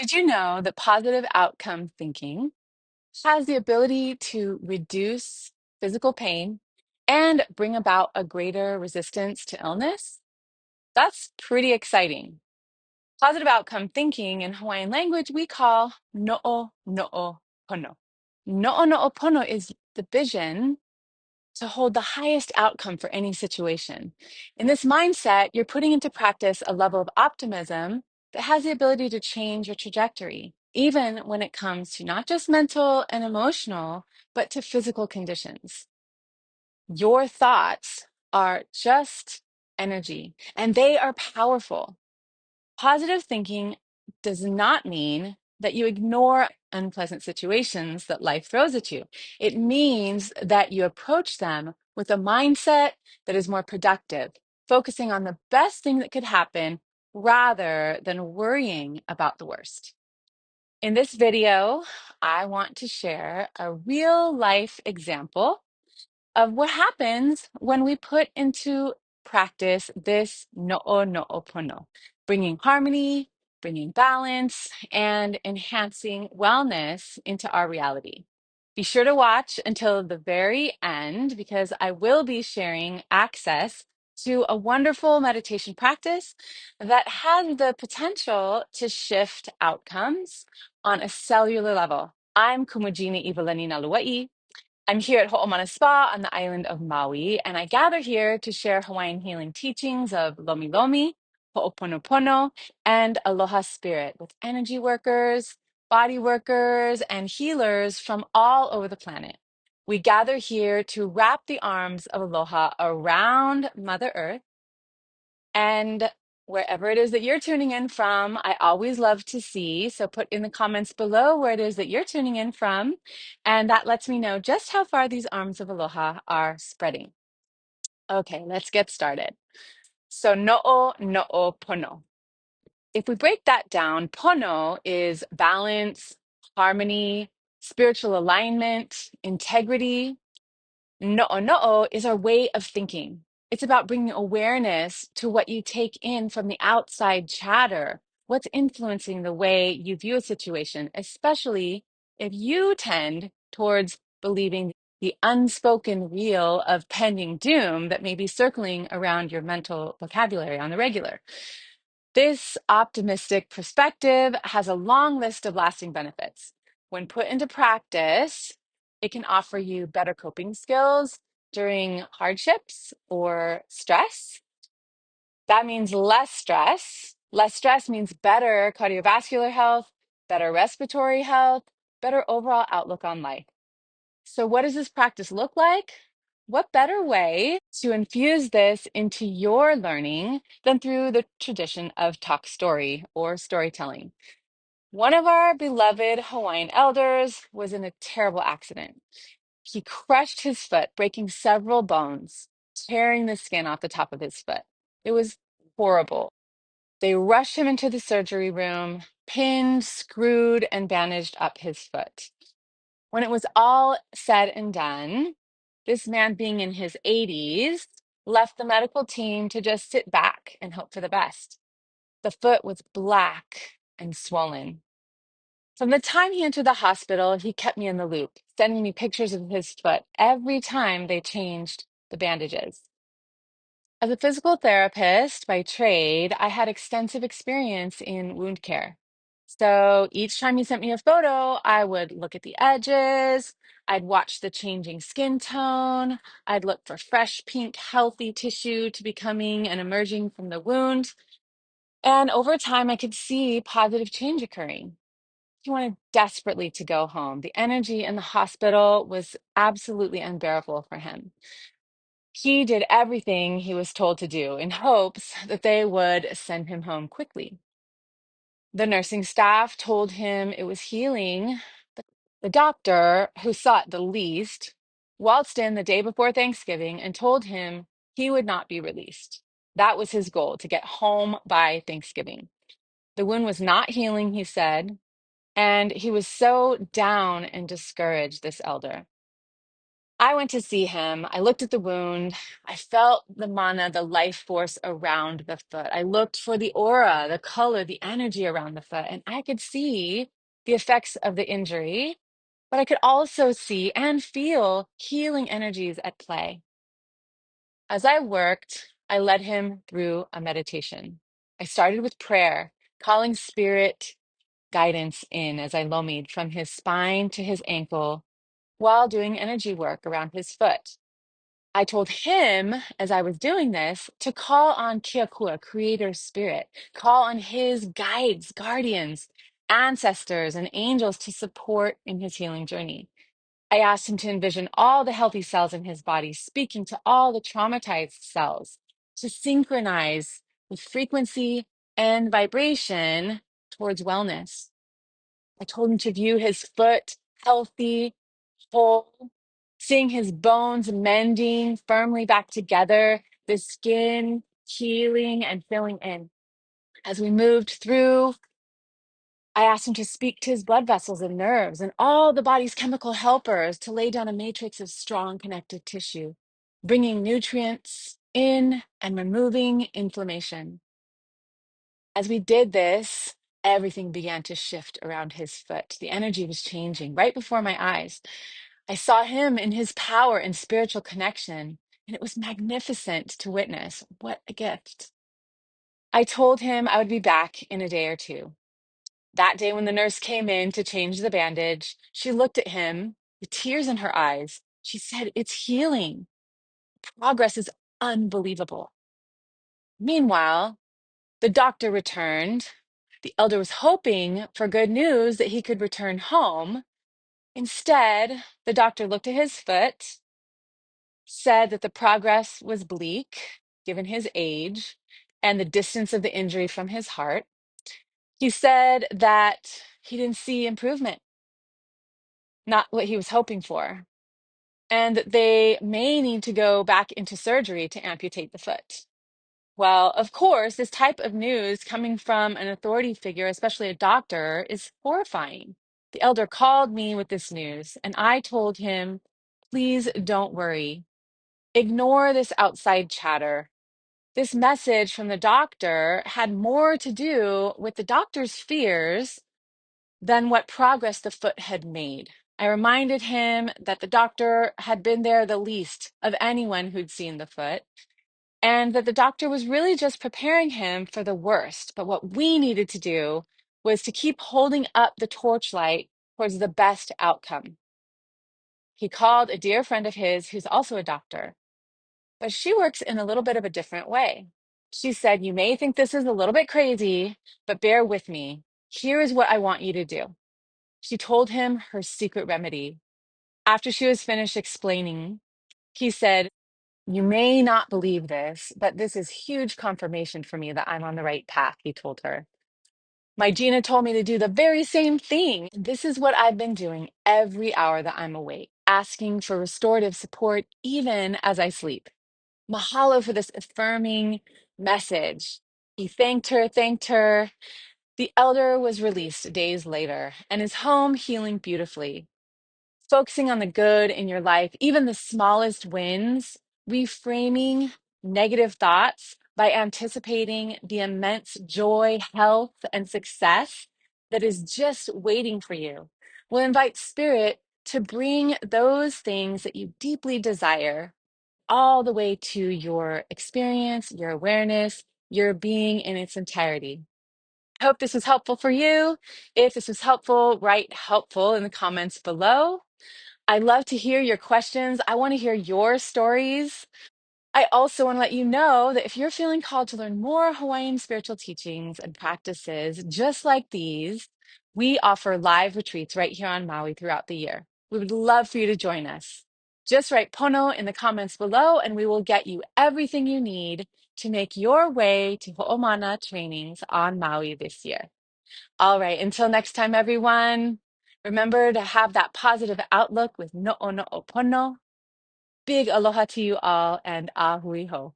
Did you know that positive outcome thinking has the ability to reduce physical pain and bring about a greater resistance to illness? That's pretty exciting. Positive outcome thinking in Hawaiian language we call No'ono'o Pono. No'ono'o Pono is the vision to hold the highest outcome for any situation. In this mindset, you're putting into practice a level of optimism that has the ability to change your trajectory, even when it comes to not just mental and emotional, but to physical conditions. Your thoughts are just energy, and they are powerful. Positive thinking does not mean that you ignore unpleasant situations that life throws at you. It means that you approach them with a mindset that is more productive, focusing on the best thing that could happen rather than worrying about the worst. In this video, I want to share a real life example of what happens when we put into practice this No'ono'o bringing harmony, bringing balance, and enhancing wellness into our reality. Be sure to watch until the very end because I will be sharing access to a wonderful meditation practice that has the potential to shift outcomes on a cellular level. I'm Kumujini Ivalani Luai. I'm here at Ho'omana Spa on the island of Maui, and I gather here to share Hawaiian healing teachings of Lomi Lomi, Ho'oponopono, and Aloha Spirit with energy workers, body workers, and healers from all over the planet. We gather here to wrap the arms of Aloha around Mother Earth and wherever it is that you're tuning in from, I always love to see. So put in the comments below where it is that you're tuning in from. And that lets me know just how far these arms of aloha are spreading. Okay, let's get started. So No'ono'o Pono. If we break that down, Pono is balance, harmony, spiritual alignment, integrity. No'ono'o is our way of thinking. It's about bringing awareness to what you take in from the outside chatter, what's influencing the way you view a situation, especially if you tend towards believing the unspoken reel of pending doom that may be circling around your mental vocabulary on the regular. This optimistic perspective has a long list of lasting benefits. When put into practice, it can offer you better coping skills during hardships or stress. That means less stress. Less stress means better cardiovascular health, better respiratory health, better overall outlook on life. So, what does this practice look like? What better way to infuse this into your learning than through the tradition of talk story or storytelling? One of our beloved Hawaiian elders was in a terrible accident. He crushed his foot, breaking several bones, tearing the skin off the top of his foot. It was horrible. They rushed him into the surgery room, pinned, screwed, and bandaged up his foot. When it was all said and done, this man, being in his 80s, left the medical team to just sit back and hope for the best. The foot was black and swollen. From the time he entered the hospital, he kept me in the loop, sending me pictures of his foot every time they changed the bandages. As a physical therapist by trade, I had extensive experience in wound care. So each time he sent me a photo, I would look at the edges, I'd watch the changing skin tone, I'd look for fresh, pink, healthy tissue to be coming and emerging from the wound. And over time, I could see positive change occurring. He wanted desperately to go home. The energy in the hospital was absolutely unbearable for him. He did everything he was told to do in hopes that they would send him home quickly. The nursing staff told him it was healing. The doctor, who saw it the least, waltzed in the day before Thanksgiving and told him he would not be released. That was his goal, to get home by Thanksgiving. The wound was not healing, he said, and he was so down and discouraged, this elder. I went to see him. I looked at the wound. I felt the mana, the life force around the foot. I looked for the aura, the color, the energy around the foot, and I could see the effects of the injury, but I could also see and feel healing energies at play. As I worked, I led him through a meditation. I started with prayer, calling spirit guidance in as I lomied from his spine to his ankle while doing energy work around his foot. I told him as I was doing this to call on Keakua, creator spirit, call on his guides, guardians, ancestors, and angels to support in his healing journey. I asked him to envision all the healthy cells in his body, speaking to all the traumatized cells, to synchronize with frequency and vibration towards wellness. I told him to view his foot healthy, whole, seeing his bones mending firmly back together, the skin healing and filling in. As we moved through, I asked him to speak to his blood vessels and nerves and all the body's chemical helpers to lay down a matrix of strong connective tissue, bringing nutrients in and removing inflammation. As we did this, everything began to shift around his foot. The energy was changing right before my eyes. I saw him in his power and spiritual connection, and it was magnificent to witness. What a gift. I told him I would be back in a day or two. That day, when the nurse came in to change the bandage, she looked at him with tears in her eyes. She said, "It's healing. Progress is unbelievable." Meanwhile, the doctor returned. The elder was hoping for good news that he could return home. Instead, the doctor looked at his foot, said that the progress was bleak, given his age and the distance of the injury from his heart. He said that he didn't see improvement, not what he was hoping for, and that they may need to go back into surgery to amputate the foot. Well, of course, this type of news coming from an authority figure, especially a doctor, is horrifying. The elder called me with this news, and I told him, "Please don't worry. Ignore this outside chatter. This message from the doctor had more to do with the doctor's fears than what progress the foot had made." I reminded him that the doctor had been there the least of anyone who'd seen the foot, and that the doctor was really just preparing him for the worst. But what we needed to do was to keep holding up the torchlight towards the best outcome. He called a dear friend of his who's also a doctor, but she works in a little bit of a different way. She said, "You may think this is a little bit crazy, but bear with me. Here is what I want you to do." She told him her secret remedy. After she was finished explaining, he said, "You may not believe this, but this is huge confirmation for me that I'm on the right path," he told her. "My Gina told me to do the very same thing. This is what I've been doing every hour that I'm awake, asking for restorative support even as I sleep. Mahalo for this affirming message." He thanked her, thanked her. The elder was released days later and is home healing beautifully. Focusing on the good in your life, even the smallest wins, reframing negative thoughts by anticipating the immense joy, health, and success that is just waiting for you, will invite spirit to bring those things that you deeply desire all the way to your experience, your awareness, your being in its entirety. I hope this was helpful for you. If this was helpful, write helpful in the comments below. I love to hear your questions. I want to hear your stories. I also want to let you know that if you're feeling called to learn more Hawaiian spiritual teachings and practices just like these, we offer live retreats right here on Maui throughout the year. We would love for you to join us. Just write Pono in the comments below, and we will get you everything you need to make your way to Ho'omana trainings on Maui this year. All right, until next time, everyone, remember to have that positive outlook with No'ono'o Pono. Big aloha to you all, and ahui ho.